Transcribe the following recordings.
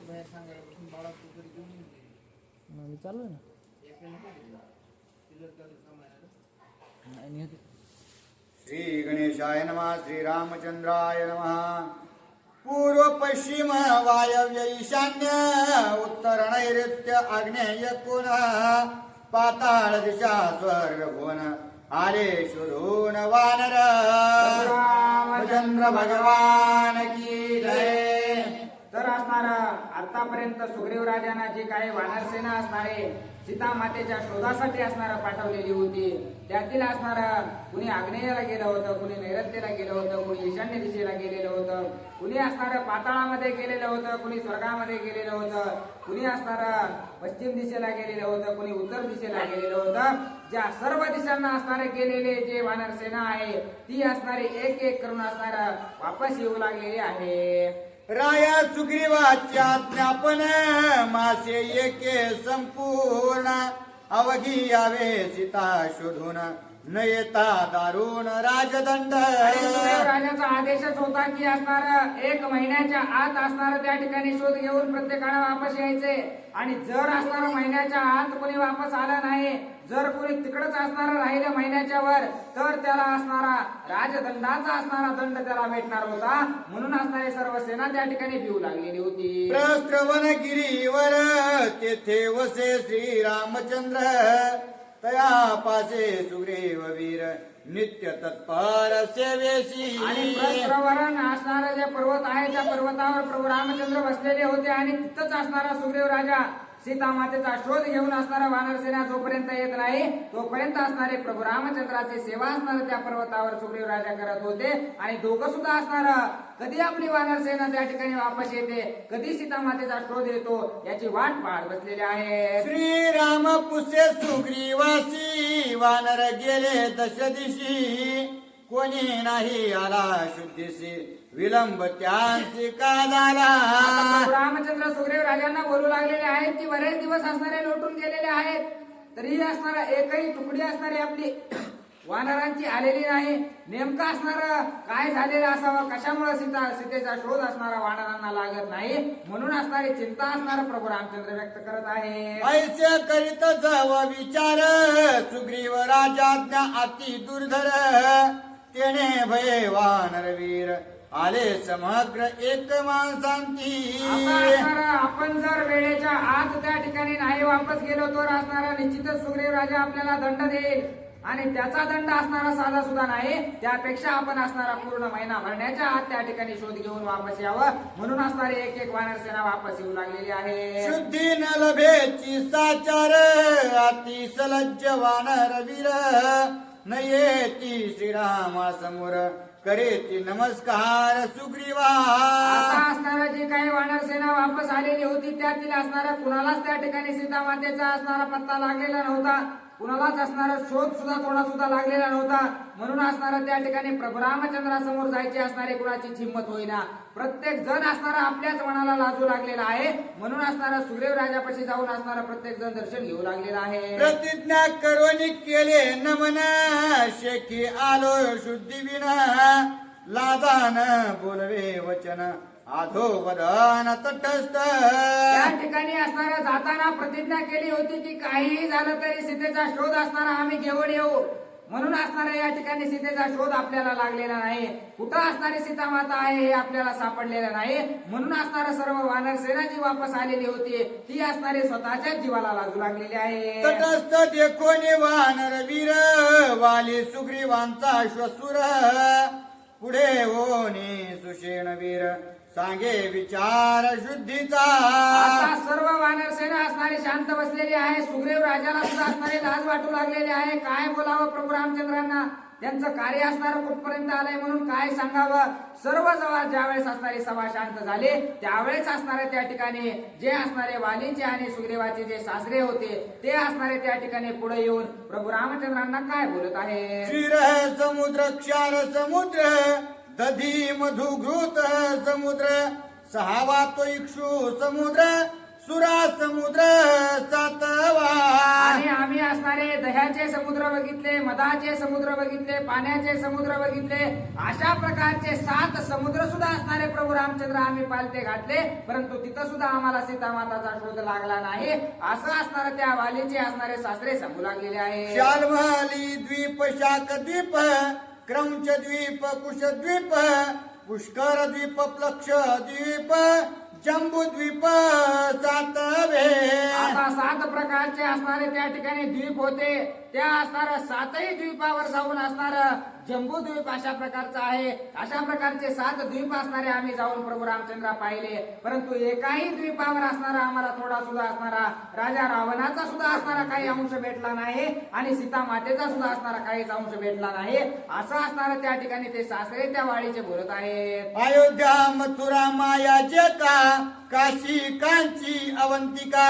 मी चालू आहे ना. श्री गणेशाय नमः. श्री रामचंद्राय नमः. पूर्व पश्चिम वायव्य ईशान्य उत्तर नैऋत्य आग्नेय कोण पाताळ दिशा स्वर्ग भुवन आले शोधून वानर रामचंद्र भगवान की जय. तर असणार आतापर्यंत सुग्रीव राजांना जी काही वानर सेना असणारे सीता मातेच्या शोधासाठी असणार पाठवलेली होती, त्यातील असणार कुणी आग्नेयाला गेलं होतं, कुणी नैऋत्येला गेलं होतं, कुणी ईशान्य दिशेला गेलेलं होतं, कुणी असणार पाताळामध्ये गेलेलं होतं, कुणी स्वर्गामध्ये गेलेलं होतं, कुणी असणार पश्चिम दिशेला गेलेलं होतं, कुणी उत्तर दिशेला गेलेलं होतं. ज्या सर्व दिशांना असणारे गेलेले जे वानर सेना आहे ती असणारे एक एक करून असणार वापस येऊ लागलेली आहे. राया सुग्रीवाच्या ज्ञापन मासे एके संपूर्ण अवघी यावे सीता शोधून न येता दारुण राजदंड. राजाचा आदेशच होता की असणार 1 महिन्याच्या आत असणार त्या ठिकाणी शोध घेऊन प्रत्येकाला वापस यायचे, आणि जर असणार महिन्याच्या आत कोणी वापस आला नाही, जर कोणी तिकडच असणार राहिलं महिन्याच्या वर, तर त्याला असणारा राजदंडाचा असणारा दंड त्याला भेटणार होता. म्हणून असणारे सर्व सेना त्या ठिकाणी भिवू लागलेली होती. प्रस्त्रवनगिरीवर तेथे वसे श्री रामचंद्र तया पासे सुग्रीव वीर नित्य तत्पर सेवेशी. आणि प्रस्त्रवरण असणारा जे पर्वत आहे त्या पर्वतावर प्रभू रामचंद्र बसलेले होते, आणि तिथंच असणारा सुग्रीव राजा सीता मातेचा शोध घेऊन असणारा वानर सेना जोपर्यंत येत नाही तोपर्यंत असणारे प्रभू रामचंद्राची सेवा असणारे त्या पर्वतावर सुग्रीव राजा करत होते. आणि दोघं सुद्धा असणार कधी आपली वानर सेना त्या ठिकाणी वापस येते, कधी सीता मातेचा शोध येतो याची वाट पाहत बसलेले आहे. श्रीराम पुसे सुग्रीवासी वानर गेले दश दिशी कोणी नाही आला शुद्धीशी विलंब त्यांची का झाला. रामचंद्र सुग्रीव राजांना बोलू लागलेले आहेत की बरेच दिवस असणारे लोटून गेलेले आहेत, तरीही असणारा एकही तुकडी असणारी आपली वानरांची आलेली नाही. नेमकं असणार काय झालेलं असावं, कशामुळे सीतेचा शोध असणारा वानरांना लागत नाही, म्हणून असणारी चिंता असणारा प्रभू रामचंद्र व्यक्त करत आहे. ऐसे करीत जाव विचार सुग्रीव राजाज्ञा अति दुर्धर तेने भये वानरवीर आले समग्र एक माणसांती. आपण जर वेळेच्या आत त्या ठिकाणी नाही वापस गेलो तर असणारा निश्चितच सुग्रीव राजा आपल्याला दंड देईल, आणि त्याचा दंड असणारा साधा सुद्धा नाही, त्यापेक्षा आपण असणारा पूर्ण महिना भरण्याच्या आत त्या ठिकाणी शोध घेऊन वापस यावं, म्हणून असणारी एक एक वानर सेना वापस येऊ लागलेली आहे. शुद्धी न लभेची साचार अति सलज्ज वानर वीर न येती श्रीरामा समोर करेती नमस्कार सुग्रीवा. आता असणारा जी काही वानर सेना वापस आलेली होती त्यातील असणारा कुणालाच त्या ठिकाणी सीता मातेचा असणारा पत्ता लागलेला नव्हता, कुणालाच असणारा शोध सुद्धा थोडा सुद्धा लागलेला नव्हता. म्हणून असणारा त्या ठिकाणी प्रभू रामचंद्रासमोर जायचे असणारे कुणाची हिंमत होईना. प्रत्येक जण असणारा आपल्याच मनाला लाजू लागलेला आहे, म्हणून असणारा सुग्रीव राजापाशी जाऊन असणारा प्रत्येक जण दर्शन घेऊ लागलेला आहे. प्रतिज्ञा करून केले नमन शेखी आलो शुद्धी विना लाजान बोलवे वचन आधो वदन तटस्थ. त्या ठिकाणी असणारा जाताना प्रतिज्ञा केली होती की काहीही झालं तरी सीतेचा शोध असणारा आम्ही घेऊन येऊ, म्हणून असणारा या ठिकाणी सीतेचा शोध आपल्याला लागलेला नाही. कुठं असणारी सीता माता आहे हे आपल्याला सापडलेलं नाही, म्हणून असणारा सर्व वानर सेना जी वापस आलेली होती ती असणारी स्वतःच्याच जीवाला लाजू लागलेली आहे. तटस्थ देखोनी वानर वीर वाली सुग्रीवांचा श्वसुर पुढे होनी सुषेण वीर सांगे विचार शुद्धीचा. आता सर्व वानर सेना असणारी शांत बसलेली आहे. सुग्रीव राजाला सुद्धा असणारी लाज वाटू लागलेली आहे. काय बोलावं प्रभू रामचंद्रांना, त्यांचं कार्य असणारं कुठपर्यंत आलंय म्हणून काय सांगावं. सर्व ज्यावेळेस असणारी सभा शांत झाली त्यावेळेस असणारे त्या ठिकाणी जे असणारे वालीचे आणि सुग्रीवाचे जे सासरे होते ते असणारे त्या ठिकाणी पुढे येऊन प्रभू रामचंद्रांना काय बोलत आहे. क्षीर समुद्र क्षार समुद्र दधी मधुघृत समुद्र सहावा तो इक्षु समुद्र सुरा समुद्र सातवा. आणि आम्ही असणारे दह्याचे समुद्र बघितले, मधाचे समुद्र बघितले, पाण्याचे समुद्र बघितले, अशा प्रकारचे 7 समुद्र सुद्धा असणारे प्रभू रामचंद्र आम्ही पालथे घातले, परंतु तिथं सुद्धा आम्हाला सीतामाताचा शोध लागला नाही. असं असणारे त्या वालीचे असणारे सासरे सांगू लागलेले आहे. शाल्मली द्वीप, शाक द्वीप, क्रौंच द्वीप, कुश द्वीप, पुष्कर द्वीप, प्लक्ष द्वीप, जम्बू द्वीप सातवे. आता 7 प्रकारचे असणारे त्या ठिकाणी द्वीप होते. त्या असणाऱ्या 7ही द्वीपावर जाऊन असणार जम्बू द्वीप अशा प्रकारचा आहे. अशा प्रकारचे 7 द्वीप असणारे आम्ही जाऊन प्रभू रामचंद्र पाहिले, परंतु एकाही द्वीपावर असणारा आम्हाला थोडा सुद्धा असणारा राजा रावणाचा सुद्धा असणारा काही अंश भेटला नाही आणि सीता मातेचा सुद्धा असणारा काहीच अंश भेटला नाही. असं असणारं त्या ठिकाणी ते सासरे त्या वाळीचे बोलत आहेत. अयोध्या, मथुरा, माया, जका, काशी, कांची, अवंतिका,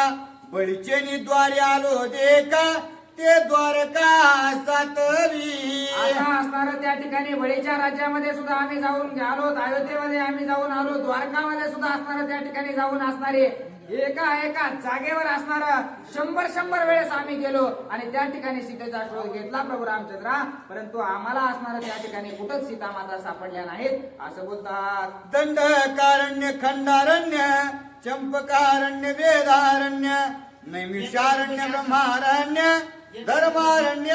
बळीचेनी द्वारे आलो देका, ते द्वारका सातवी. आता असणारं त्या ठिकाणी बळीच्या राज्यामध्ये सुद्धा आम्ही जाऊन आलो, अयोध्येमध्ये आम्ही जाऊन आलो, द्वारकामध्ये सुद्धा असणारं त्या ठिकाणी जाऊन असणारे एका जागेवर असणार 100 वेळेस आम्ही गेलो आणि त्या ठिकाणी सीतेचा शोध घेतला प्रभू रामचंद्रा, परंतु आम्हाला असणार त्या ठिकाणी कुठंच सीता माता सापडल्या नाहीत असं बोलतात. दंडकारण्य, खंडारण्य, चंपकारण्य, वेदारण्य, नैमिषारण्य, ब्रह्मारण्य, धर्मारण्य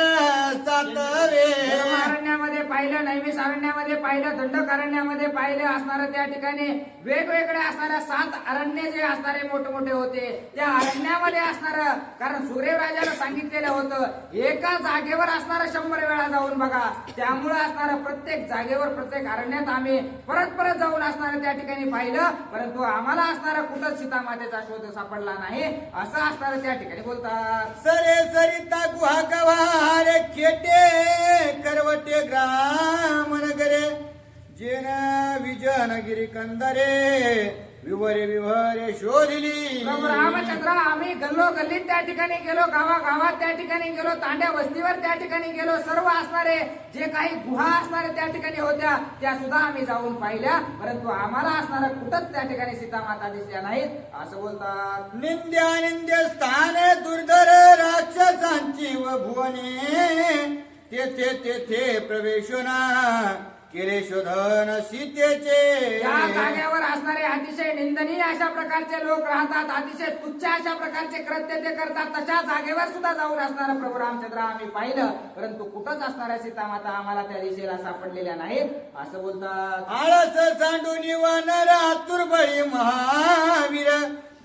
सातवे. धर्मारण्यामध्ये पाहिलं, नैमिषारण्यामध्ये पाहिलं, दंडकारण्यामध्ये पाहिलं. असणारं त्या ठिकाणी वेगवेगळे असणाऱ्या 7 अरण्य जे असणारे मोठमोठे होते, त्या अरण्यामध्ये असणार, कारण सुग्रीव राजाला सांगितलेलं होतं एका जागेवर असणार 100 वेळा जाऊन बघा. त्यामुळे असणार प्रत्येक जागेवर, प्रत्येक अरण्यात आम्ही परत जाऊन असणार त्या ठिकाणी पाहिलं, परंतु आम्हाला असणारा कुठंच सीता मातेचा शोध सापडला नाही असं असणार त्या ठिकाणी बोलतात. सरे सरिता गुहा गवारे, खेटे करवटे, ग्राम नगरे, जेन विजनगिरी कंदरे, विवरे शोधिली. प्रभू रामचंद्र आम्ही गल्लीत त्या ठिकाणी गेलो, गावागावात त्या ठिकाणी गेलो, तांड्या वस्तीवर त्या ठिकाणी गेलो. सर्व असणारे जे काही गुहा असणारे त्या ठिकाणी होत्या त्या सुद्धा आम्ही जाऊन पाहिल्या, परंतु आम्हाला असणारा कुठंच त्या ठिकाणी सीता माता दिसल्या नाहीत असं बोलतात. निंद्य स्थान दुर्धर राक्षसांची व भुवने, तेथे प्रवेशना केले शोधन सीतेचे. या जागेवर असणारे अतिशय निंदनीय अशा प्रकारचे लोक राहतात, अतिशय तुच्छ अशा प्रकारचे कृत्य ते करतात. तशा जागेवर सुद्धा जाऊन असणारा प्रभू रामचंद्र आम्ही पाहिलं, परंतु कुठंच असणाऱ्या सीता माता आम्हाला त्या दिशेला सापडलेल्या नाहीत असं बोलतात. आळस सांडून वानर आतुरबळी महावीर,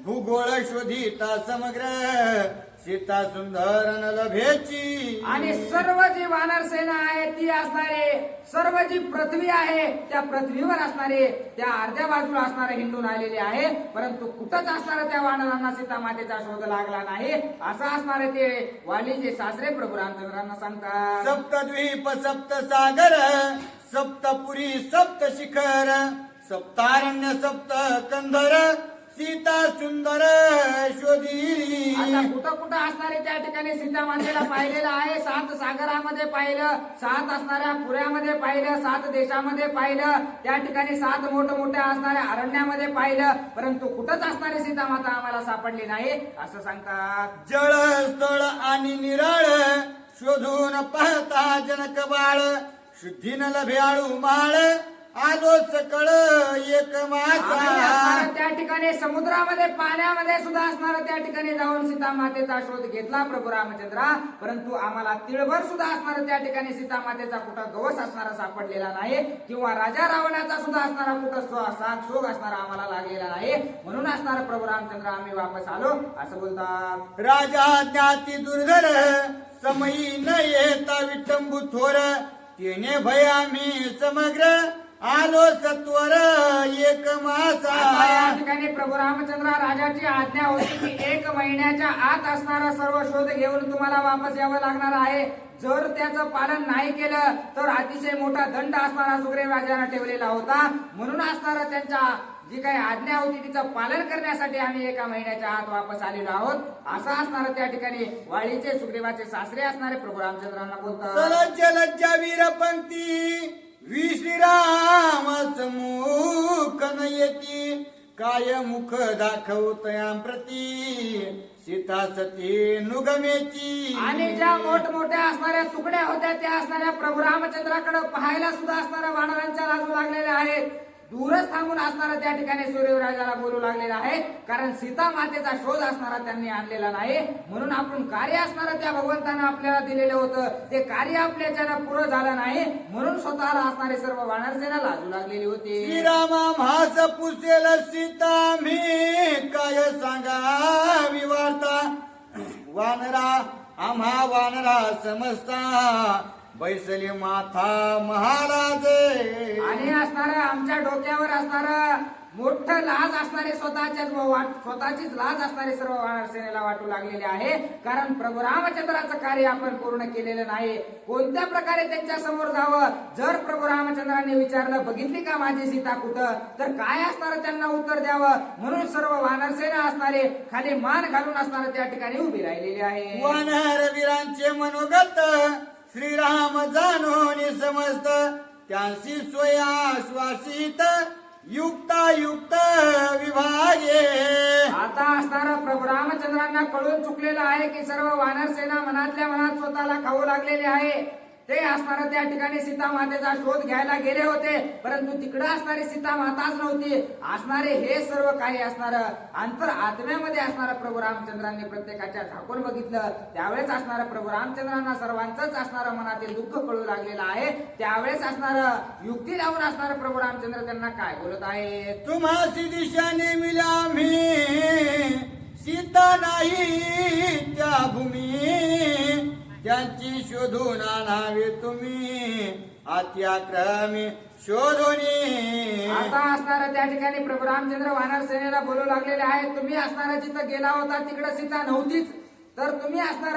भूगोळ शोधिता समग्र, सीता सुंदर लभेची. आणि सर्व जी वानर सेना आहे ती असणारे, सर्व जी पृथ्वी आहे त्या पृथ्वीवर असणारे त्या अर्ध्या बाजूला असणारे हिंडून आलेले आहे, परंतु कुठंच असणाऱ्या त्या वानरांना सीता मातेचा शोध लागला नाही असं असणारे ते वालीचे सासरे प्रभू रामचंद्रांना सांगतात. सप्तद्वीप, सप्त सागर, सप्तपुरी, सप्त शिखर, सप्तारण्य, सप्त कंधर, सीता सुंदर शोधिली. आता कुठं असणारे त्या ठिकाणी सीता मातेला पाहिलेलं आहे. 7 सागरामध्ये पाहिलं, 7 असणाऱ्या पुऱ्यामध्ये पाहिलं, 7 देशामध्ये पाहिलं, त्या ठिकाणी 7 मोठ्या असणाऱ्या अरण्यामध्ये पाहिलं, परंतु कुठंच असणारी सीता माता आम्हाला सापडली नाही असं सांगतात. जळ स्थळ आणि निराळ, शोधून पाहता जनक बाळ, शुद्धीन लभ्याळू माळ, आलो सकळ एक मासा. त्या ठिकाणी समुद्रामध्ये, पाण्यामध्ये सुद्धा असणार त्या ठिकाणी जाऊन सीता मातेचा शोध घेतला प्रभू रामचंद्रा, परंतु आम्हाला तिळभर सुद्धा असणार त्या ठिकाणी सीता मातेचा कुठं गवस असणारा सापडलेला नाही, किंवा राजा रावणाचा सुद्धा असणारा कुठं शोध असणारा आम्हाला लागलेला नाही. म्हणून असणार प्रभू रामचंद्र आम्ही वापस आलो असं बोलतात. राजा ज्ञाती दुर्धर, समयी न येता विटंबू थोर, तेने भय आम्ही समग्र, आलो सत्वर एक मासा. या ठिकाणी प्रभू रामचंद्र राजाची आज्ञा होती की 1 महिन्याच्या आत असणारा सर्व शोध घेऊन तुम्हाला वापस यावं लागणार आहे. जर त्याचं पालन नाही केलं तर अतिशय मोठा दंड असणारा सुग्रीव राजाने ठेवलेला होता. म्हणून असणारा त्यांच्या जी काही आज्ञा होती तिचं पालन करण्यासाठी आम्ही 1 महिन्याच्या आत वापस आलेलो आहोत असं असणार त्या ठिकाणी वाळीचे सुग्रीवाचे सासरे असणारे प्रभू रामचंद्रांना बोलतात. सलज्ज लज्जा वीर पंक्ती, श्रीराम समूख न येती, काय मुख दाखवतयां प्रती सीता सती नुगमेची. आणि ज्या मोठमोठ्या असणाऱ्या तुकड्या होत्या त्या असणाऱ्या प्रभू रामचंद्राकडे पाहायला सुद्धा असणाऱ्या वानरांच्या लाजू लागलेल्या आहेत. दूरच थांबून असणारा त्या ठिकाणी सूर्यराजाला बोलू लागलेला आहे, कारण सीता मातेचा शोध असणारा त्यांनी आणलेला नाही. म्हणून आपण कार्य असणारं त्या भगवंतानं आपल्याला दिलेलं होतं, ते कार्य आपल्याच्यानं पुरं झालं नाही, म्हणून स्वतःला असणारे सर्व वानरसेना लाजू लागलेली होती. श्रीरामा म्हास पुसेल सीता मी काय सांगावी वार्ता. वानरा आम्हा वानरा समजता बैसली माथा महाराज. आणि असणारं आमच्या डोक्यावर असणारं मोठं लाज असणारे स्वतःचीच लाज असणारे सर्व वानर सेनेला वाटू लागलेले आहे, कारण प्रभू रामचंद्राचं कार्य आपण पूर्ण केलेलं नाही. कोणत्या प्रकारे त्यांच्या समोर जावं. जर प्रभू रामचंद्रांनी विचारलं बघितली का माझी सीता कुठं, तर काय असणार त्यांना उत्तर द्यावं. म्हणून सर्व वानर सेना असणारे खाली मान घालून असणारे त्या ठिकाणी उभी राहिलेली आहे. वानर वीरांचे मनोगत श्रीराम जाणून समजत त्यांची स्वयाश्वासित युक्तायुक्त विभागे. आता असणारा प्रभू रामचंद्रांना कळून चुकलेलं आहे की सर्व वानर सेना मनातल्या मनात स्वतःला खाऊ लागलेले आहे. ते असणारं त्या ठिकाणी सीता मातेचा शोध घ्यायला गेले होते, परंतु तिकडे असणारी सीता माताच नव्हती. असणारे हे सर्व काही असणारं अंतर आत्म्यामध्ये असणारं प्रभू रामचंद्रांनी प्रत्येकाच्या झाकून बघितलं. त्यावेळेस असणारं प्रभू रामचंद्रांना सर्वांचंच असणारं मनातील दुःख कळू लागलेलं आहे. त्यावेळेस असणारं युक्ती लावून असणारं प्रभू रामचंद्र त्यांना काय बोलत आहे. तुम्हासी दिशा नेमिल्या आम्ही सीता नाही त्या भूमी त्यांची शोधून आणावे तुम्ही अत्याक्रमी शोधून. आता असणारं त्या ठिकाणी प्रभू रामचंद्र वानर सेनेला बोलू लागलेले आहेत, तुम्ही असणारा जिथं गेला होता तिकडे सीता नव्हतीच, तर तुम्ही असणार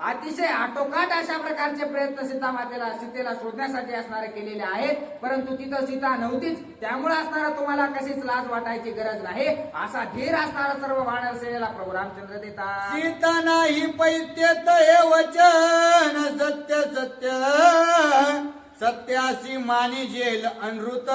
अतिशय आटोकाट अशा प्रकारचे प्रयत्न सीतेला शोधण्यासाठी असणारे केलेले आहेत, परंतु तिथं सीता नव्हतीच. त्यामुळे असणारा तुम्हाला कशीच लाज वाटायची गरज नाही, असा धीर असणारा सर्व वानर सेनेला प्रभू रामचंद्र देतात. सीता नाही पैत्यत हे वचन सत्य सत्य सत्यासी मानी जेल अनृत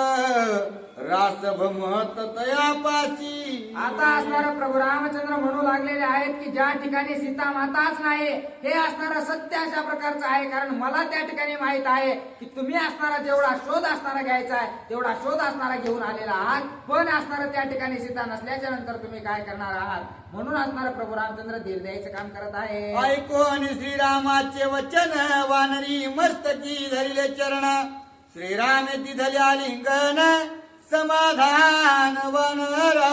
रासभमत तयापासी. आता असणारा प्रभू रामचंद्र म्हणू लागलेले आहेत की ज्या ठिकाणी सीता माताच नाही हे असणारं सत्य अशा प्रकारचं आहे, कारण मला त्या ठिकाणी माहित आहे की तुम्ही असणारा जेवढा शोध असणारा घ्यायचा आहे तेवढा शोध असणारा घेऊन आलेला आहात, पण असणारं त्या ठिकाणी सीता नसल्याच्या नंतर तुम्ही काय करणार आहात. म्हणून असणारा प्रभू रामचंद्र धीर द्यायचं काम करत आहे. ऐकून श्रीरामाचे वचन वानरी मस्तकी धरिले चरण श्रीराम तिधल्या लिंगन समाधान वनरा.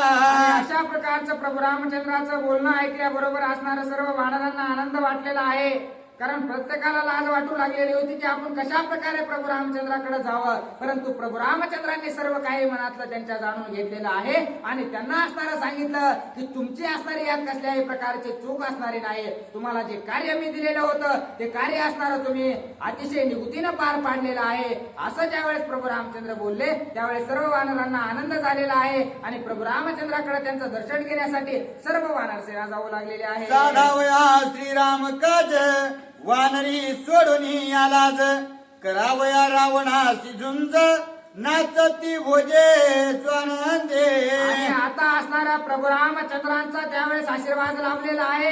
अशा प्रकारचं प्रभू रामचंद्राचं बोलणं ऐकल्याबरोबर असणारं सर्व वानरांना आनंद वाटलेला आहे, कारण प्रत्येकाला लाज वाटू लागलेली होती की आपण कशा प्रकारे प्रभू रामचंद्राकडे जावं. परंतु प्रभू रामचंद्रांनी सर्व काही मनातलं त्यांच्या जाणून घेतलेलं आहे आणि त्यांना असणारं सांगितलं की तुमची असणारी यात कसल्याही प्रकारची चूक असणारी नाही. तुम्हाला जे कार्य मी दिलेलं होतं ते कार्य असणारं तुम्ही अतिशय निगुतीनं पार पाडलेलं आहे. असं ज्यावेळेस प्रभू रामचंद्र बोलले त्यावेळेस सर्व वानरांना आनंद झालेला आहे आणि प्रभू रामचंद्राकडे त्यांचं दर्शन घेण्यासाठी सर्व वानर सेना जाऊ लागलेले आहे. साधावया श्रीराम काज वानरी सोडून आलाज करावया रावणासी झुंज नाचती भोजे स्वानंदे. आणि आता असणारा प्रभू रामचंद्रांचा त्यावेळेस आशीर्वाद लाभलेला आहे,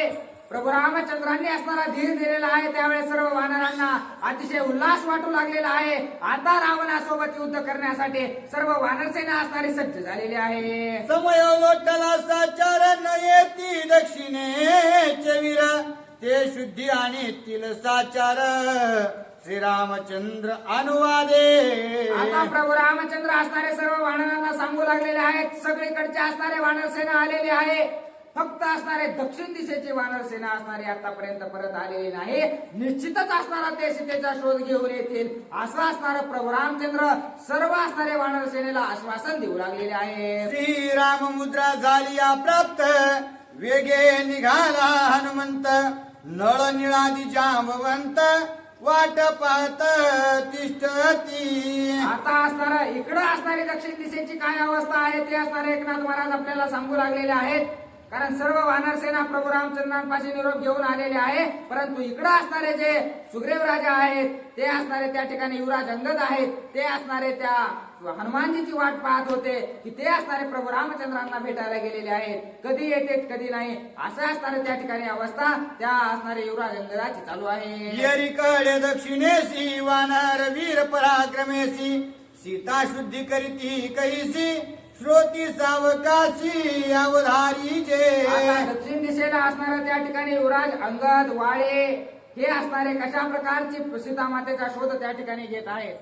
प्रभू रामचंद्रांनी असणारा धीर दिलेला आहे. त्यावेळेस सर्व वानरांना अतिशय उल्हास वाटू लागलेला आहे. आता रावणासोबत युद्ध करण्यासाठी सर्व वानरसेना असणारी सज्ज झालेली आहे. समय लोटला साचार न येती दक्षिणेचे वीर ते शुद्धी आणि तिल साचार श्रीरामचंद्र अनुवादे. आता प्रभू रामचंद्र असणारे सर्व वानरांना सांगू लागलेले आहेत, सगळीकडचे असणारे वानरसेना आलेले आहे, फक्त असणारे दक्षिण दिशेचे वानर सेना असणारे आतापर्यंत परत आलेले नाही. निश्चितच असणारा ते सीतेचा शोध घेऊन येतील असं असणारं प्रभू रामचंद्र सर्व असणारे वानर सेनेला आश्वासन देऊ लागलेले आहे. श्रीराम मुद्रा झाली प्राप्त वेगे निघाला हनुमंत नळ निळादी जांबवंत वाट पाहत तिष्ठती. आता असणारा इकडं असणारी दक्षिण दिशेची काय अवस्था आहे ते असणारे एकनाथ महाराज आपल्याला सांगू लागलेले आहेत, कारण सर्व वानर सेना प्रभू रामचंद्रांपाशी निरोप घेऊन आलेले आहे, परंतु इकडे असणारे जे सुग्रीव राजा आहेत ते असणारे त्या ठिकाणी युवराज अंगद आहेत ते असणारे त्या हनुमानजीची वाट पाहत होते की ते असणारे प्रभू रामचंद्रांना भेटायला गेलेले आहेत. कधी येते कधी नाही असं असणारे त्या ठिकाणी अवस्था त्या असणारे युवराज अंगदाची चालू आहे. येरीकडे दक्षिणेसी वानर वीर पराक्रमेसी सीता शुद्धी करीती कैसी श्रोती सावकाशी अवधारी जे. आता दक्षिण दिशेला असणारा त्या ठिकाणी युवराज अंगद वाळे हे असणारे कशा प्रकारची सीता मातेचा शोध त्या ठिकाणी घेत आहेत.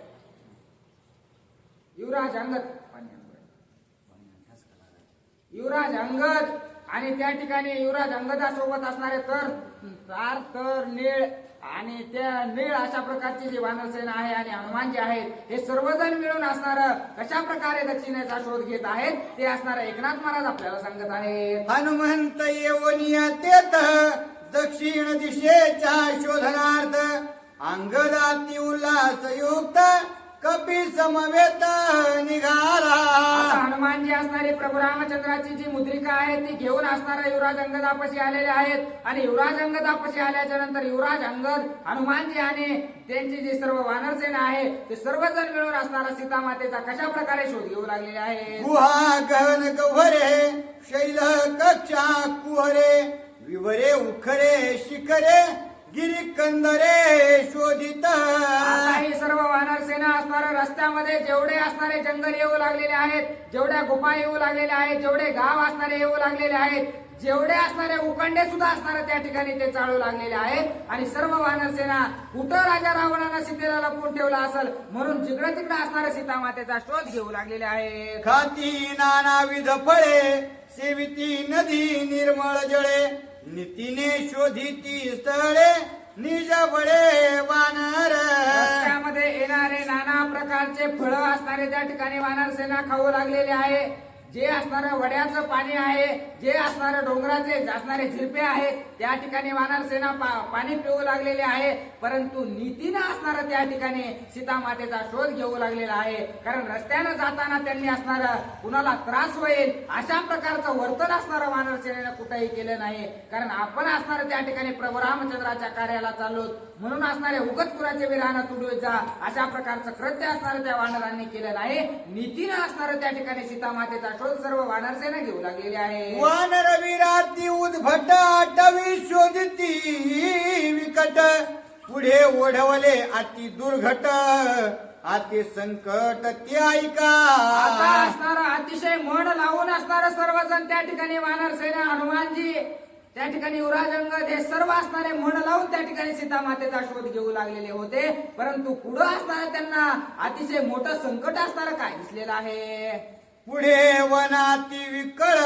युवराज अंगद आणि त्या ठिकाणी युवराज अंगदासोबत असणारे तर नीळ आणि त्या नीळ अशा प्रकारची जी वानरसेना आहे आणि हनुमानजी आहेत हे सर्वजण मिळून असणार कशा प्रकारे दक्षिणेचा शोध घेत आहेत ते असणार एकनाथ महाराज आपल्याला सांगत आहेत. हनुमंत येवनिया तेथ दक्षिण दिशेच्या शोधनार्थ अंगदाती उल्हासयुक्त कपी समवेत निघाला. आता हनुमानजी असणारी प्रभू रामचंद्राची जी मुद्रिका आहे ती घेऊन असणारा युवराज अंगदापाशी आलेले आहेत आणि युवराज अंगदापाशी आल्याच्या नंतर युवराज अंगद हनुमानजी आणि त्यांची जी सर्व वानरसेना आहे ते सर्वजण मिळून असणारा सीता मातेचा कशा प्रकारे शोध घेऊ लागलेले आहे. गुहा गहन गव्हरे शैल कक्षा कुहरे विवरे उखरे शिखरे गिरी कंदरे शोधित. आता ही सर्व वानरसेना असणाऱ्या रस्त्यामध्ये जेवढे असणारे जंगल येऊ लागलेले आहेत, जेवढ्या गुफा येऊ लागलेल्या आहेत, जेवढे गाव असणारे येऊ लागलेले आहेत, जेवढे असणारे उखंडे सुद्धा असणारे त्या ठिकाणी ते चालू लागलेले आहेत आणि सर्व वानरसेना कुठं राजा रावणानं सीतेला लपवून ठेवला असेल म्हणून जिकडे तिकडे असणाऱ्या सीता मातेचा शोध घेऊ लागलेले आहेत. खाती नानाविध फळे सेविती नदी निर्मळ जळे नीतीने शोधिती स्थळे निज बळे वानर. रस्त्यामध्ये येणारे नाना प्रकारचे फळं असणारे त्या ठिकाणी वानरसेना खाऊ लागलेले आहे. जे असणारं वड्याचं पाणी आहे, जे असणारं डोंगराचे असणारे झिरपे आहेत त्या ठिकाणी वानरसेना पाणी पिऊ लागलेले आहे. परंतु नीतीनं असणारं त्या ठिकाणी सीता मातेचा शोध घेऊ लागलेला आहे. कारण रस्त्यानं जाताना त्यांनी असणारं कुणाला त्रास होईल अशा प्रकारचं वर्तन असणारं वानरसेनेनं कुठेही केलं नाही. कारण आपण असणारं त्या ठिकाणी प्रभू रामचंद्राच्या कार्याला चाललो म्हणून असणारे उगत कुणाचे विरानं तुडवीत जा अशा प्रकारचं कृत्य असणारं त्या वानरांनी केलं नाही. नीतीनं असणारं त्या ठिकाणी सीता मातेचा शोध सर्व वानरसेना घेऊ लागलेली आहे. वानर विराती उद्भट आटवी शोधिती विकट पुढे ओढवले अति दुर्घट अति संकट ते ऐका. आता असणारा अतिशय मन लावून असणारं सर्वजण त्या ठिकाणी वानरसेना हनुमानजी त्या ठिकाणी युवराज अंगद हे सर्व असणारे मन लावून त्या ठिकाणी सीता मातेचा शोध घेऊ लागलेले होते. परंतु पुढे असणारं त्यांना अतिशय मोठं संकट असणारं काय दिसलेलं आहे. पुढे वनाती विकळ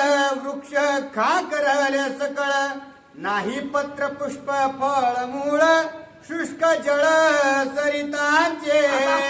वृक्ष खाकरले सकळ नाही पत्र पुष्प फळ मूळ शुष्क जळ सरितांचे.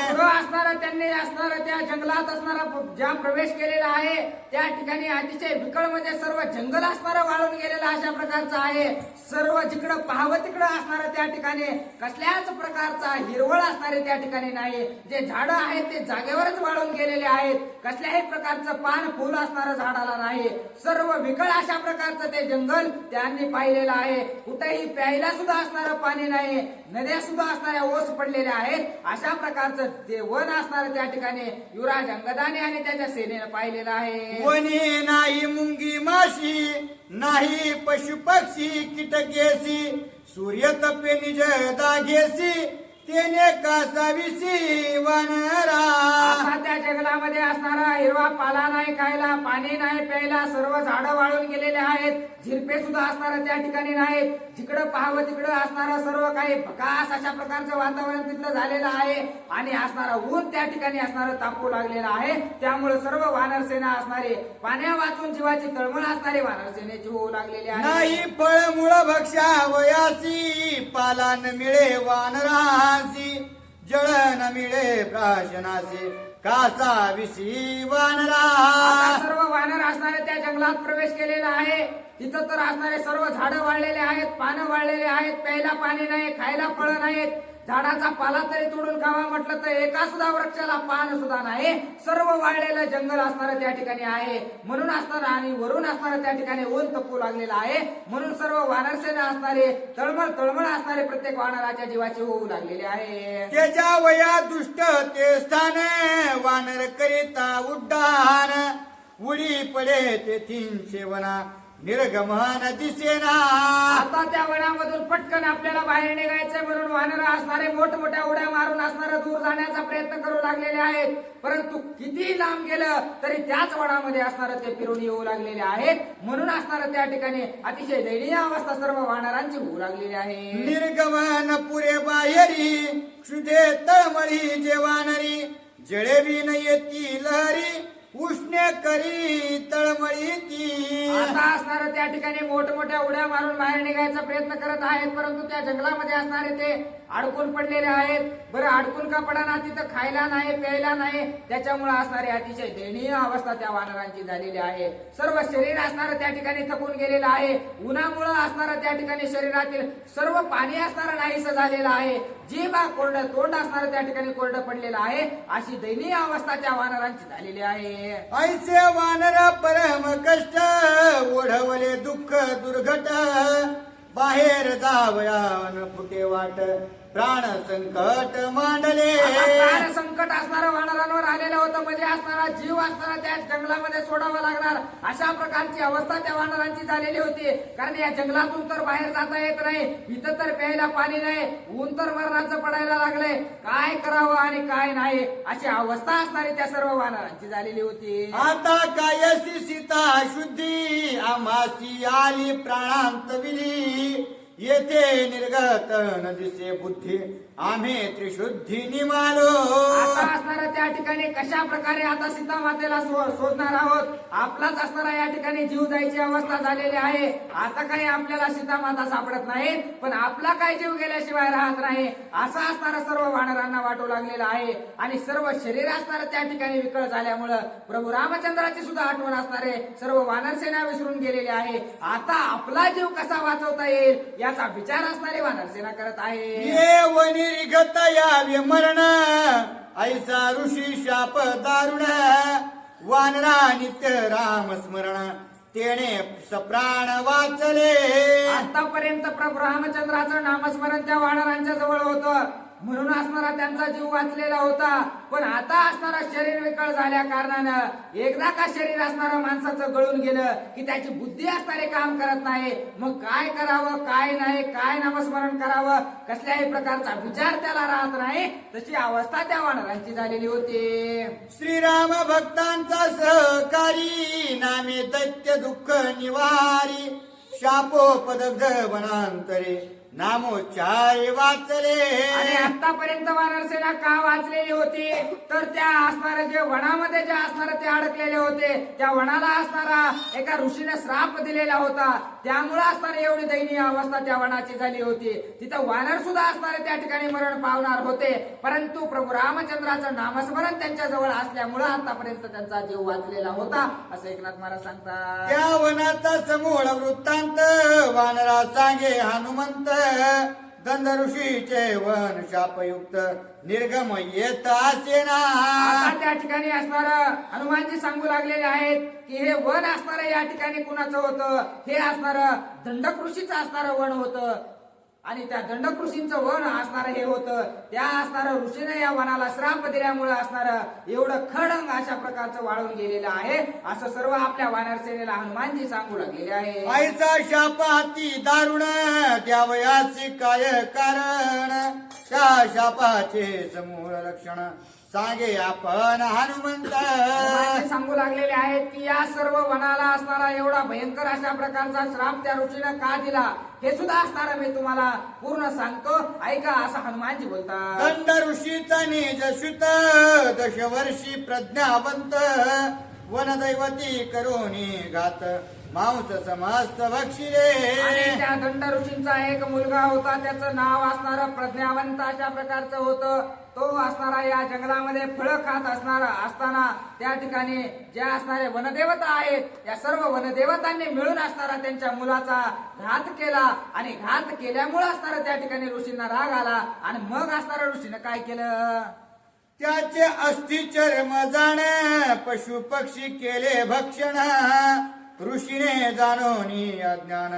पुढे असणारा त्यांनी असणारा त्या जंगलात असणारा ज्या प्रवेश केलेला आहे त्या ठिकाणी अतिशय विकळ म्हणजे सर्व जंगल असणारं वाळून गेलेलं अशा प्रकारचं आहे. सर्व जिकडं पाहावं तिकडं असणारं त्या ठिकाणी कसल्याच प्रकारचा हिरवळ असणारे त्या ठिकाणी नाही. जे झाडं आहेत ते जागेवरच वाळून गेलेले आहेत. कसल्याही प्रकारचं पान फुल असणारं झाडाला नाही. सर्व विकळ अशा प्रकारचं ते जंगल त्यांनी पाहिलेलं आहे. कुठेही प्यायला सुद्धा असणारं पाणी नाही. नद्या सुद्धा असणाऱ्या ओस पडलेल्या आहेत. अशा प्रकारचं ते वन असणारं त्या ठिकाणी युवराज अंगदाने आणि त्याच्या सेनेनं पाहिलेलं आहे. वनी नाही मुंगी माशी नाही पशु पक्षी कीटकेसी सूर्य तपे निज दाघेसी तेने कासाविसी वानरा. आता त्या जंगलामध्ये असणारा हिरवा पाला नाही खायला, पाणी नाही प्यायला, सर्व झाडं वाळून गेलेले आहेत. झिरपे सुद्धा असणारं त्या ठिकाणी नाहीत. जिकडं पाहावं तिकडं असणारं सर्व काही भकास अशा प्रकारचं वातावरण तिथलं झालेलं आहे आणि असणारं ऊन त्या ठिकाणी असणारं तापू लागलेलं आहे. त्यामुळे सर्व वानरसेना असणारे पाण्या वाचून जीवाची तळमळ असणारे वानरसेनेची होऊ लागलेली आहे. नाही फळ मुळ भक्षा वयासी पाला न मिळे वानरासी जळ न मिळे प्राशनासी कासा विसी वानरा. सर्व वानर असणारे त्या जंगलात प्रवेश केलेला आहे. तिथं तर असणारे सर्व झाडं वाळलेले आहेत, पानं वाळलेले आहेत, प्यायला पाणी नाही, खायला फळं नाहीत. झाडाचा पाला तरी तोडून खावा म्हटलं तर एका सुद्धा वृक्षाला पान सुद्धा नाही. सर्व वाळलेलं जंगल असणारं त्या ठिकाणी आहे. म्हणून असणार आणि वरून असणारं त्या ठिकाणी ऊन तपू लागलेलं आहे. म्हणून सर्व वानरसेना असणारे तळमळ असणारे प्रत्येक वानराच्या जीवाची होऊ लागलेले आहे. त्याच्या वया दुष्ट ते स्थान वानर करिता उड्डाण उडी पडे तेथींचे वना निर्गमन दिसेना. आता त्या वनामधून पटकन आपल्याला बाहेर निघायचंय म्हणून वानर असणारे मोठमोठ्या उड्या मारून असणारे दूर जाण्याचा प्रयत्न करू लागलेले आहेत. परंतु किती लांब गेलं तरी त्याच वनामध्ये असणार ते फिरून येऊ लागलेले आहेत. म्हणून असणार त्या ठिकाणी अतिशय दयनीय अवस्था सर्व वानरांची होऊ लागलेली आहे. निर्गमन पुरे बाहेरी क्षुदे तळमळी जे वानरी जळेवी न येती लहरी उष्णे करी तळमळी ती. आता असणार त्या ठिकाणी मोठमोठ्या उड्या मारून बाहेर निघायचा प्रयत्न करत आहेत. परंतु त्या जंगलामध्ये असणारे ते अडकून पडलेले आहेत. बरं अडकून का पडाना, तिथं खायला नाही प्यायला नाही. त्याच्यामुळे असणारी अतिशय दयनीय अवस्था त्या वानरांची झालेली आहे. सर्व शरीर असणार त्या ठिकाणी थकून गेलेलं आहे. उन्हामुळे असणार त्या ठिकाणी शरीरातील सर्व पाणी असणार नाहीसं झालेलं आहे. जीभा कोरडं तोंड असणार त्या ठिकाणी कोरडं पडलेलं आहे. अशी दयनीय अवस्था त्या वानरांची झालेली आहे. ऐसे वानर परम कष्ट ओढवले दुःख दुर्घट बाहेर जावया न फुटे वाट प्राण संकट मांडले. प्राण संकट असणारं वानरांवर आलेलं होतं. म्हणजे असणारा जीव असणारा त्या जंगलामध्ये सोडावा लागणार अशा प्रकारची अवस्था त्या वानरांची झालेली होती. कारण या जंगलातून तर बाहेर जाता येत नाही. इथं तर प्यायला पाणी नाही. ऊन तर मरणाचं पडायला लागलंय. काय करावं आणि काय नाही अशी अवस्था असणारी त्या सर्व वानरांची झालेली होती. आता कायसी सीता शुद्धी आमासी आली प्राणांत विली येथे निर्गत न दिसे बुद्धी आम्ही त्रिशुद्धी निमालो. आता असणारा त्या ठिकाणी कशा प्रकारे आता सीता मातेला शोधणार आहोत. आपलाच असणारा या ठिकाणी जीव जायची अवस्था झालेली आहे. आता काही आपल्याला सीता माता सापडत नाही. पण आपला काय जीव गेल्याशिवाय राहत नाही असं असणारा सर्व वानरांना वाटू लागलेला आहे. आणि सर्व शरीर असणारं त्या ठिकाणी विकळ झाल्यामुळं प्रभू रामचंद्राची सुद्धा आठवण असणारे सर्व वानरसेना विसरून गेलेले आहे. आता आपला जीव कसा वाचवता येईल याचा विचार असणारी वानरसेना करत आहे. निगत यावे मरण ऐसा ऋषी शाप दारुण वानरा नित्य राम स्मरण तेने सप्राण वाचले. आतापर्यंत प्रभू रामचंद्राचं नामस्मरण त्या वानरांच्या जवळ होतं. म्हणून असणारा त्यांचा जीव वाचलेला होता. पण आता असणारा शरीर विकळ झाल्या कारणानं एकदा का शरीर असणारं माणसाचं गळून गेलं की त्याची बुद्धी असणारे काम करत नाही. मग काय करावं काय नाही काय नामस्मरण करावं कसल्याही प्रकारचा विचार त्याला राहत नाही. तशी अवस्था त्या वानरांची झालेली होती. श्रीराम भक्तांचा सहकारी नामे दैत्य दुःख निवारी शापोपदग्ध वनांतरे नामोच्चार वाचले. आणि आतापर्यंत वानरसेना का वाचलेली होती तर त्या असणारे जे वनामध्ये जे असणारे ते अडकलेले होते. त्या वनाला असणारा एका ऋषीने श्राप दिलेला होता. त्यामुळे असणारी एवढी दयनीय अवस्था त्या वनाची झाली होती. तिथं वानर सुद्धा असणारे त्या ठिकाणी मरण पावणार होते. परंतु प्रभू रामचंद्राचं नामस्मरण त्यांच्या जवळ असल्यामुळे आतापर्यंत त्यांचा जीव वाचलेला होता असं एकनाथ महाराज सांगतात. त्या वनाचा समूळ वृत्तांत वानरा सांगे हनुमंत गंध ऋषीचे वन शापयुक्त निर्गम येत असेना. आता त्या ठिकाणी असणार हनुमानजी सांगू लागलेले आहेत की हे वन असणार या ठिकाणी कुणाचं होतं. हे असणार दंडक ऋषीचं असणारं वन होतं. आणि त्या दंडक ऋषींचं वन असणारं हे होतं. त्या असणारं ऋषीने या वनाला श्राप दिल्यामुळे असणारं एवढं खडंग अशा प्रकारचं वाळून गेलेलं आहे असं सर्व आपल्या वानरसेनेला हनुमानजी सांगू लागलेले आहे. आईचा शाप अति दारुण द्यावयाचे काय कारण त्या शापाचे समूळ लक्षण सांगे आपण हनुमंत. सांगू लागलेले आहेत की या सर्व वनाला असणारा एवढा भयंकर अशा प्रकारचा श्राप त्या ऋषीनं का दिला हे सुद्धा असणारा मी तुम्हाला पूर्ण सांगतो ऐका असं हनुमानजी बोलतात. दंड ऋषीचा निज सुत दशवर्षी प्रज्ञावंत वनदैवती करोनी घात मांस समस्त आणि बक्षिले त्या दंड ऋषींचा एक मुलगा होता, त्याचं नाव असणारं प्रज्ञावंत अशा प्रकारचं होतं. तो असणारा या जंगलामध्ये फळं खात असताना त्या ठिकाणी ज्या असणारे वनदेवता आहेत या सर्व वनदेवतांनी मिळून असणारा त्यांच्या मुलाचा घात केला. आणि घात केल्यामुळे असणारा त्या ठिकाणी ऋषींना राग आला. आणि मग असणाऱ्या ऋषीनं काय केलं? त्याचे अस्थि चर्म जाण पशु पक्षी केले भक्षण ऋषीने जाणोनी अज्ञान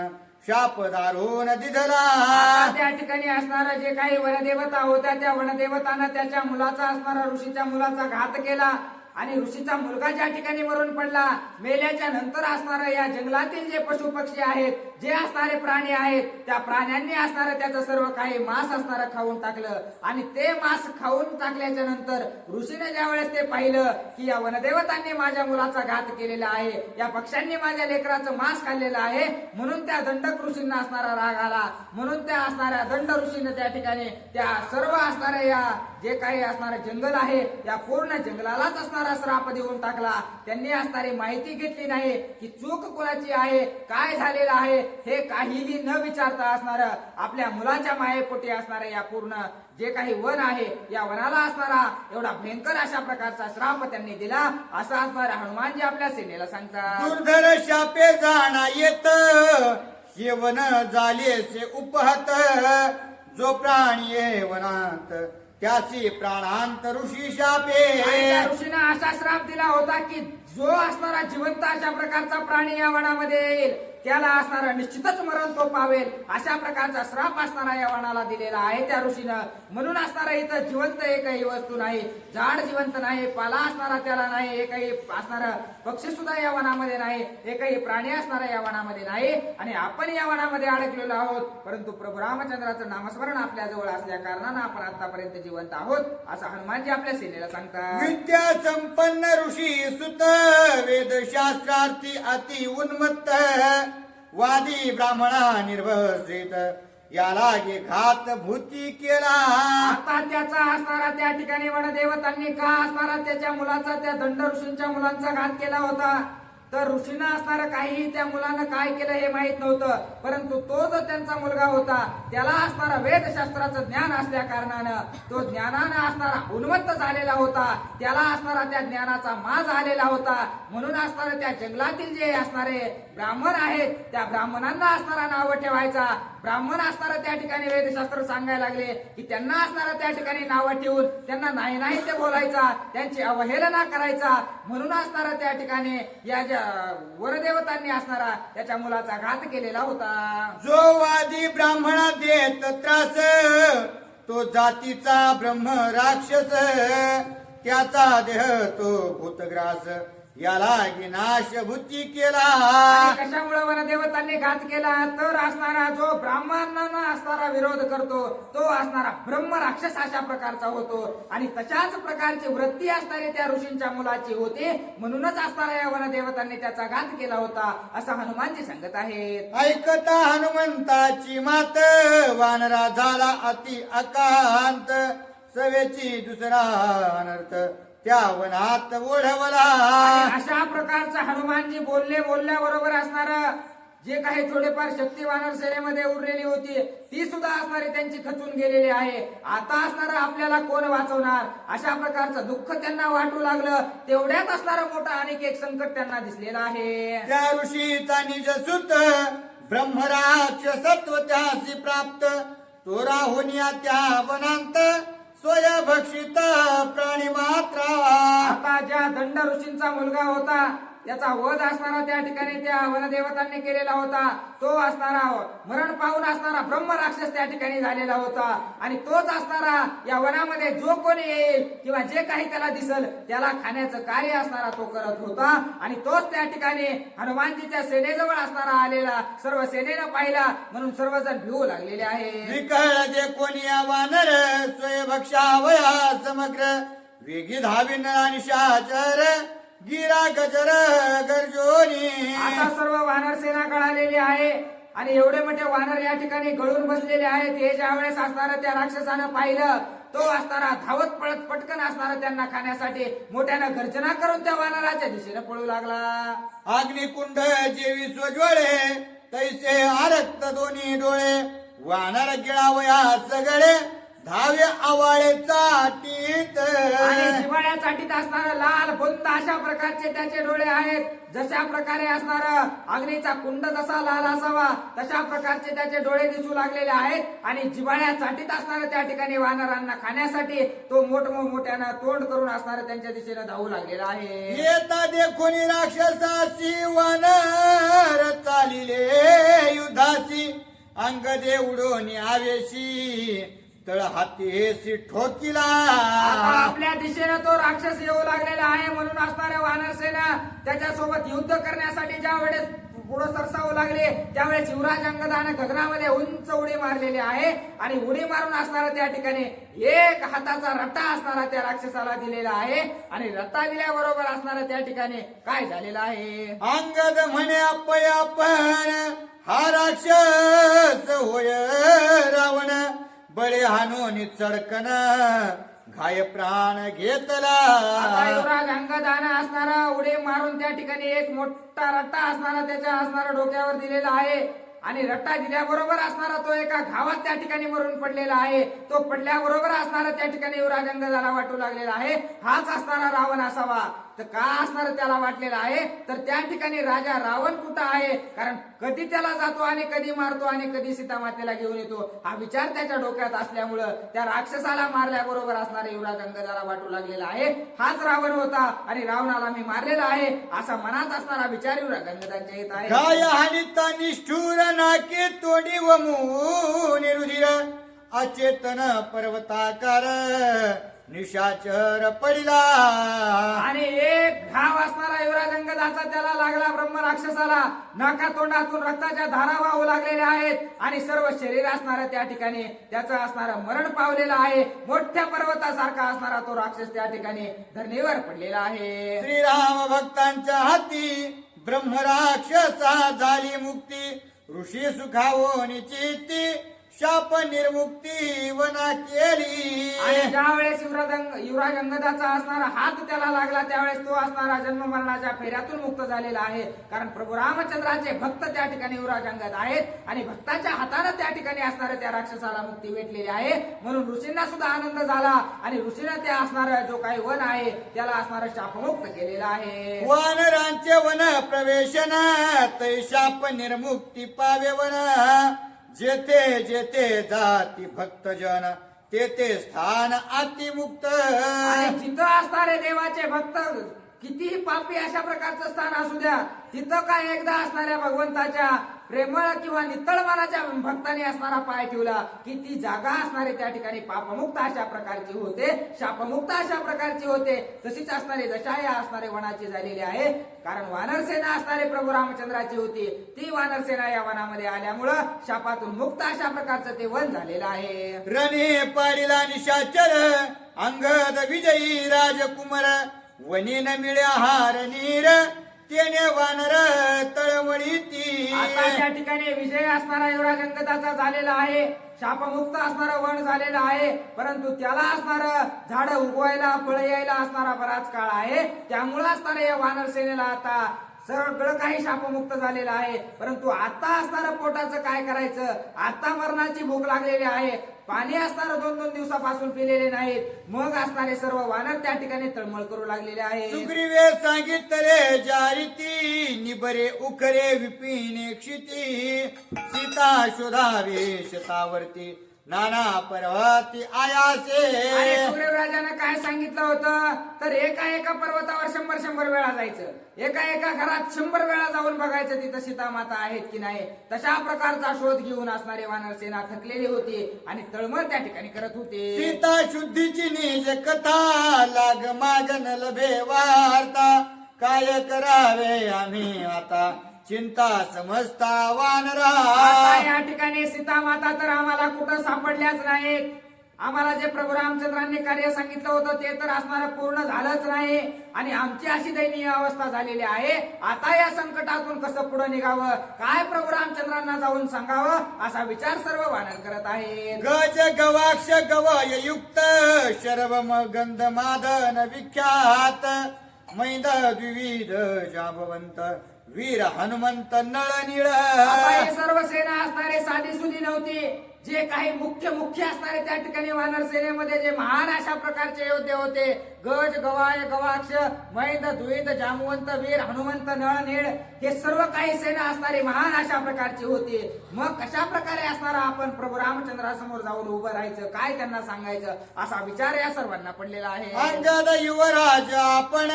शाप दारून दिधला. आता त्या ठिकाणी असणारा जे काही वनदेवता होत्या त्या वनदेवतानं त्याच्या मुलाचा असणारा ऋषीच्या मुलाचा घात केला. आणि ऋषीचा मुलगा ज्या ठिकाणी मरून पडला, मेल्याच्या नंतर असणारा या जंगलातील जे पशु पक्षी आहेत, जे असणारे प्राणी आहेत, त्या प्राण्यांनी असणारं त्याचं सर्व काही मांस असणारं खाऊन टाकलं. आणि ते मांस खाऊन टाकल्याच्या नंतर ऋषीने ज्या वेळेस ते पाहिलं की या वनदेवतांनी माझ्या मुलाचा घात केलेला आहे, या पक्ष्यांनी माझ्या लेकराचं मांस खाल्लेलं आहे, म्हणून त्या दंडक ऋषींना असणारा राग आला. म्हणून त्या असणाऱ्या दंड ऋषीने त्या ठिकाणी त्या सर्व असणाऱ्या या जे काही असणारं जंगल आहे या पूर्ण जंगलालाच असणारा श्राप देऊन टाकला. त्यांनी असणारी माहिती घेतली नाही की चूक कोणाची आहे, काय झालेलं आहे, हे काहीही न विचारता असणार आपल्या मुलाच्या मायेपोटी असणाऱ्या या पूर्ण जे काही वन आहे या वनाला असणारा एवढा भयंकर अशा प्रकारचा श्राप त्यांनी दिला. असा असणारा हनुमानजी आपल्या सेनेला सांगतात. दुर्धर शापे जाणा येत हे वन झालेसे उपहत जो प्राणी ये वनांत त्याची प्राणांत ऋषी शापे. आणि त्या ऋषीनं असा श्राप दिला होता की जो असणारा जिवंत अशा प्रकारचा प्राणी या वनामध्ये येईल त्याला असणारा निश्चितच मरण तो पावेल. अशा प्रकारचा श्राप असणारा या वनाला दिलेला आहे त्या ऋषीनं. म्हणून असणारा इथं जिवंत एकही वस्तू नाही, झाड जिवंत नाही, पाला असणारा त्याला नाही, एकही असणारा पक्षी सुद्धा या वनामध्ये नाही, एकही प्राणी असणारा या वनामध्ये नाही. आणि आपण या वनामध्ये अडकलेलो आहोत, परंतु प्रभू रामचंद्राचं नामस्मरण आपल्या जवळ असल्या कारणानं आपण आतापर्यंत जिवंत आहोत, असं हनुमानजी आपल्या सेनेला सांगतात. विद्या संपन्न ऋषी सुत वेदशास्त्रार्थी अति उन्मत्त वादी ब्राह्मणा निर्भसित याला घात भूती केला. आता त्याचा असणारा त्या ठिकाणी वनदेवतांनी का असणारा त्याच्या मुलाचा त्या दंड ऋषींच्या मुलांचा घात केला होता? तर ऋषीनं असणारं काहीही त्या मुलानं काय केलं हे माहित नव्हतं, परंतु तो जो त्यांचा मुलगा होता त्याला असणारा वेदशास्त्राचं ज्ञान असल्या कारणानं तो ज्ञानानं असणारा उन्मत्त झालेला होता, त्याला असणारा त्या ज्ञानाचा माज आलेला होता. म्हणून असणारे त्या जंगलातील जे असणारे ब्राह्मण आहेत त्या ब्राह्मणांना असणारा नाव ठेवायचा. ब्राह्मण असणारा त्या ठिकाणी वेदशास्त्र सांगायला लागले की त्यांना असणारा त्या ठिकाणी नावं ठेवून त्यांना नाही नाही ते बोलायचा, त्यांची अवहेलना करायचा. म्हणून असणारा त्या ठिकाणी या ज्या वरदेवतांनी असणारा त्याच्या मुलाचा घात केलेला होता. जो वादी ब्राह्मणा देत त्रास तो जातीचा ब्रह्म राक्षस त्याचा देह तो भूतग्रास याला नाश भूती केला. कशामुळे वनदेवतांनी घात केला? तर असणारा जो ब्राह्मणांना असणारा विरोध करतो तो असणारा ब्रह्म राक्षस अशा प्रकारचा होतो. आणि तशाच प्रकारची वृत्ती असणारी त्या ऋषींच्या मुलाची होती, म्हणूनच असणारा या वनदेवतांनी त्याचा घात केला होता, असं हनुमानजी सांगत आहेत. ऐकता हनुमंताची मात वानरा झाला अति अकांत सवेची दुसरा अनर्थ त्या वनात ओढवला. अशा प्रकारचा हनुमानजी बोलल्याबरोबर असणार जे काही थोडेफार शक्ती वानर सेनेमध्ये उरलेली होती ती सुद्धा असणारी त्यांची खचून गेलेली आहे. आता असणार आपल्याला कोण वाचवणार अशा प्रकारचं दुःख त्यांना वाटू लागलं. तेवढ्यात असणारं मोठं अनेक एक संकट त्यांना दिसलेलं आहे. त्या ऋषीचा निज सुत ब्रह्मराक्षसत्व त्यासी प्राप्त तो राहुनिया त्या वनांत स्वयंभक्षित प्राणी मात्रा. आता ज्या दंड ऋषींचा मुलगा होता त्याचा वध असणारा त्या ठिकाणी त्या वनदेवतांनी केलेला होता, तो असणारा मरण पाहून असणारा ब्रह्म राक्षस त्या ठिकाणी झालेला होता. आणि तोच असणारा या वनामध्ये जो कोणी येईल किंवा जे काही त्याला दिसल त्याला खाण्याचं कार्य असणारा तो करत होता. आणि तोच त्या ठिकाणी हनुमानजीच्या सेनेजवळ असणारा आलेला सर्व सेनेनं पाहिला, म्हणून सर्वजण भिवू लागलेले आहे. विकळ जे कोणी वानर स्वयंभक्षावया समग्र वेगी धाविन निशाचर गिरा गजर गरजोनी. आता सर्व वानर सेना कळालेली आहे आणि एवढे मोठे वानर या ठिकाणी गळून बसलेले आहेत. हे ज्या वेळेस असणारं त्या राक्षसानं पाहिलं तो असणारा धावत पळत पटकन असणारा त्यांना खाण्यासाठी मोठ्यानं गर्जना करून त्या वानराच्या दिशेने पळू लागला. अग्निकुंड जेवी सोज्वळे तैसे आरक्त दोन्ही डोळे वानर गिळावया सगळे धावे आवाळे चाटीत आणि जिव्हाळ्या चाटीत असणारा लाल बुंद अशा प्रकारचे त्याचे डोळे आहेत. जशा प्रकारे असणारा अग्नीचा कुंड जसा लाल असावा तशा प्रकारचे त्याचे डोळे दिसू लागलेले आहेत. आणि जिव्हाळ्या चाटीत असणारा त्या ठिकाणी वानरांना खाण्यासाठी तो मोठ्यानं तोंड करून असणारा त्यांच्या दिशेने धावू लागलेला आहे. येता देखून राक्षसासी वानर चालिले युद्धासी अंग दे उडून आवेशी तळ हाती ठोकिला. आता आपल्या दिशेने तो राक्षस येऊ लागलेला आहे म्हणून असणाऱ्या वानर सेना त्याच्यासोबत युद्ध करण्यासाठी ज्या वेळेस पुढे सरसावू लागले त्यावेळेस युवराज अंगदाने गगनामध्ये उंच उडी मारलेली आहे. आणि उडी मारून असणारा त्या ठिकाणी एक हाताचा रट्टा असणारा त्या राक्षसाला दिलेला आहे. आणि रट्टा दिल्याबरोबर असणारा त्या ठिकाणी काय झालेलं आहे. अंगद म्हणे आपण हा राक्षस होय रावण बळे हानून चडकन घाय प्राण घेतला. आता युवराज अंगदाने असणारा उडी मारून त्या ठिकाणी एक मोठा रट्टा असणारा त्याच्या असणारा डोक्यावर दिलेला आहे. आणि रट्टा दिल्याबरोबर असणारा तो एका घावात त्या ठिकाणी मरून पडलेला आहे. तो पडल्याबरोबर असणारा त्या ठिकाणी युवराज अंगदाला वाटू लागलेला आहे हाच असणारा रावण असावा. तर का असणार त्याला वाटलेला आहे तर त्या ठिकाणी राजा रावण कुठं आहे. कारण कधी त्याला जातो आणि कधी मारतो आणि कधी सीतामातेला घेऊन येतो हा विचार त्याच्या डोक्यात असल्यामुळं त्या राक्षसाला मारल्याबरोबर असणारे युवराज अंगदाला वाटू लागलेला आहे हाच रावण होता आणि रावणाला मी मारलेला आहे असा मनात असणारा विचार युवराज अंगदांच्या येत आहे. गाय हानिता निष्ठुर नाके तोडी व रुधिर अचेतन पर्वताकार निशाचर पडिला. आणि एक घाव असणारा युवराज अंगदाचा त्याला लागला ब्रह्म राक्षसाला. नाका तोंडातून रक्ताच्या धारा वाहू लागलेल्या आहेत आणि सर्व शरीर असणाऱ्या त्या ठिकाणी त्याचं असणारं मरण पावलेलं आहे. मोठ्या पर्वतासारखा असणारा तो राक्षस त्या ठिकाणी धरणीवर पडलेला आहे. श्रीराम भक्तांच्या हाती ब्रह्म राक्षसा झाली मुक्ती ऋषी सुखावोनी चित्ती शाप निर्मुक्ती वना केली. आणि ज्या वेळेस युवराज अंगदाचा असणारा हात त्याला लागला त्यावेळेस तो असणारा जन्म मरणाच्या फेऱ्यातून मुक्त झालेला आहे. कारण प्रभू रामचंद्राचे भक्त त्या ठिकाणी युवराज अंगद आहेत आणि भक्ताच्या हाताने त्या ठिकाणी असणाऱ्या त्या राक्षसाला मुक्ती भेटलेली आहे. म्हणून ऋषींना सुद्धा आनंद झाला आणि ऋषीने त्या असणारा जो काही वन आहे त्याला असणारा शापमुक्त केलेला आहे. वानरांचे वन प्रवेशन तै शाप निर्मुक्ती पावे वन जेथे जेथे जाती भक्तजन तेथे स्थान अतिमुक्त. आणि जिथं असणारे देवाचे भक्त कितीही पापी अशा प्रकारचं स्थान असू द्या तिथं काय एकदा असणाऱ्या भगवंताच्या प्रेमळ किंवा नितळ मनाच्या भक्ताने असणारा पाय ठेवला की ती जागा असणारे त्या ठिकाणी पापमुक्त अशा प्रकारची होते शापमुक्त अशा प्रकारची होते. तशीच असणारे दशाया असणारे वनाची झालेली आहे. कारण वानरसेना असणारे प्रभू रामचंद्राची होती ती वानरसेना या वनामध्ये आल्यामुळं शापातून मुक्त अशा प्रकारचं ते वन झालेलं आहे. रणे पाडिला निशाचर अंगद विजयी राजकुमार वनी न मिळ्या हार नीर तेने वानर तळमळी ती. आता त्या ठिकाणी विजय असणारा युवराज अंगदाचा झालेला आहे. शापमुक्त असणारं वन झालेलं आहे. परंतु त्याला असणारं झाड उगवायला फळ यायला असणारा बराच काळ आहे. त्यामुळे असणाऱ्या या वानर सेनेला आता सगळं काही शापमुक्त झालेलं आहे. परंतु आता असणारं पोटाचं काय करायचं. आता मरणाची भूक लागलेली आहे. पाणी असणारं 2-2 दिवसापासून पिलेले नाहीत. मग असणारे सर्व वानर त्या ठिकाणी तळमळ करू लागलेले आहे. सुग्रीवे सांगितले जारिती निबरे उखरे विपिने क्षिती सीता शोधावे शतावरती नाना पर्वती आयासे. आणि सुग्रीव राजानं काय सांगितलं होतं तर एका पर्वतावर 100 वेळा जायचं. एका घरात 100 वेळा जाऊन बघायचं तिथं सीता माता आहेत की नाही. तशा प्रकारचा शोध घेऊन असणारे वानर सेना थकलेली होती आणि तळमळ त्या ठिकाणी करत होते. सीता शुद्धीची निज कथा लाग माग न लभे वार्ता काय करावे आम्ही आता चिंता समजता वानरा. आता या ठिकाणी सीता माता तर आम्हाला कुठं सापडल्याच नाहीत. आम्हाला जे प्रभू रामचंद्रांनी कार्य सांगितलं होतं ते तर असणार पूर्ण झालंच नाही आणि आमची अशी दयनीय अवस्था झालेली आहे. आता या संकटातून कसं पुढे निघावं, काय प्रभू रामचंद्रांना जाऊन सांगावं असा विचार सर्व वानर करत आहेत. गज गवाक्ष गवय युक्त शरव गंध मादन विख्यात मैद द्विविध जांबवंत वीर हनुमंत नळनीळ. आता हे सर्व सेना असणारे साधी सुधी नव्हती. जे काही मुख्य असणारे त्या ठिकाणी वानर सेनेमध्ये जे महान अशा प्रकारचे योद्धे होते, गज गवाय गवाक्ष मैद द्विविध जांबवंत वीर हनुमंत नळनीळ, हे सर्व काही सेना असणारी महान अशा प्रकारची होती. मग कशा प्रकारे असणारा आपण प्रभू रामचंद्रासमोर जाऊन उभं राहायचं, काय त्यांना सांगायचं असा विचार या सर्वांना पडलेला आहे. अंगद युवराज आपण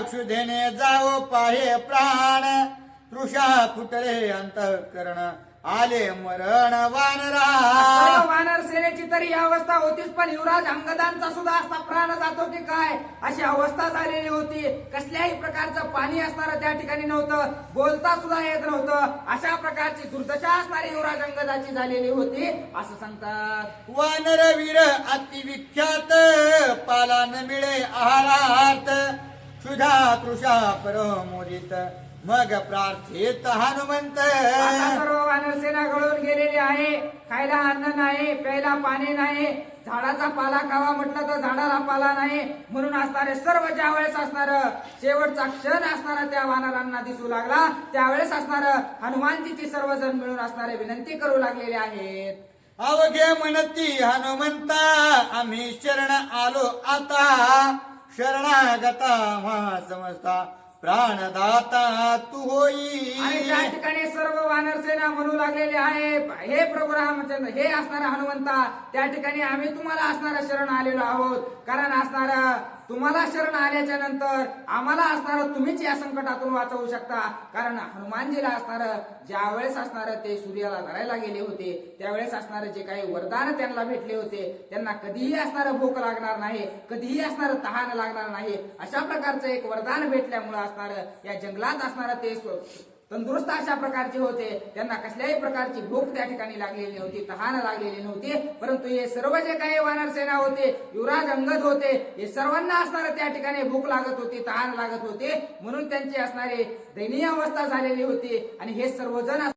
क्षुधेने जाओ पाहे प्राण तृषा फुटले अंतःकरण आले मरण वानरा. सर्व वानर सेनेची तरी ही अवस्था होतीच, पण युवराज अंगदांचा सुद्धा असा प्राण जातो की काय अशी अवस्था झालेली होती. कसल्याही प्रकारचं पाणी असणारं त्या ठिकाणी नव्हतं, बोलता सुद्धा येत नव्हतं. अशा प्रकारची दुर्दशा असणारी युवराज अंगदाची झालेली होती असं सांगतात. वानर वीर अतिविख्यात पाला न मिळे आहारात क्षुधा तृषा परमोदित मग प्रार्थित हनुमंत. आता सर्व वानर सेना गळून गेलेली आहे. खायला अन्न नाही, प्यायला पाणी नाही, झाडाचा पाला खावा म्हटलं तर झाडाला पाला नाही. म्हणून असणारे सर्व ज्या वेळेस असणार शेवटचा क्षण असणारा त्या वानरांना दिसू लागला, त्यावेळेस असणार हनुमानजीची सर्वजण मिळून असणारे विनंती करू लागलेले आहेत. अवघे म्हणती हनुमंता आम्ही शरण आलो आता शरणागता मा समजता प्राणदाता तू होई. आणि त्या ठिकाणी सर्व वानर सेना म्हणू लागलेले आहे, हे प्रभू रामचंद्र, हे असणारा हनुमंता, त्या ठिकाणी आम्ही तुम्हाला असणारा शरण आलेलो आहोत. कारण असणारा तुम्हाला शरण आल्याच्या नंतर आम्हाला असणारं तुम्हीच या संकटातून वाचवू शकता. कारण हनुमानजीला असणारं ज्या वेळेस असणारं ते सूर्याला धरायला गेले होते, त्यावेळेस असणारं जे काही वरदान त्यांना भेटले होते, त्यांना कधीही असणारं भूक लागणार नाही, कधीही असणारं तहान लागणार नाही. अशा प्रकारचं एक वरदान भेटल्यामुळे असणारं या जंगलात असणारं ते तंदुरुस्त अशा प्रकारचे होते. त्यांना कसल्याही प्रकारची भूक त्या ठिकाणी लागलेली नव्हती, तहान लागलेली नव्हती. परंतु हे सर्व जे काही वानर सेना होते, युवराज अंगद होते, हे सर्वांना असणारं त्या ठिकाणी भूक लागत होती, तहान लागत होते. म्हणून त्यांची असणारी दयनीय अवस्था झालेली होती. आणि हे सर्वजण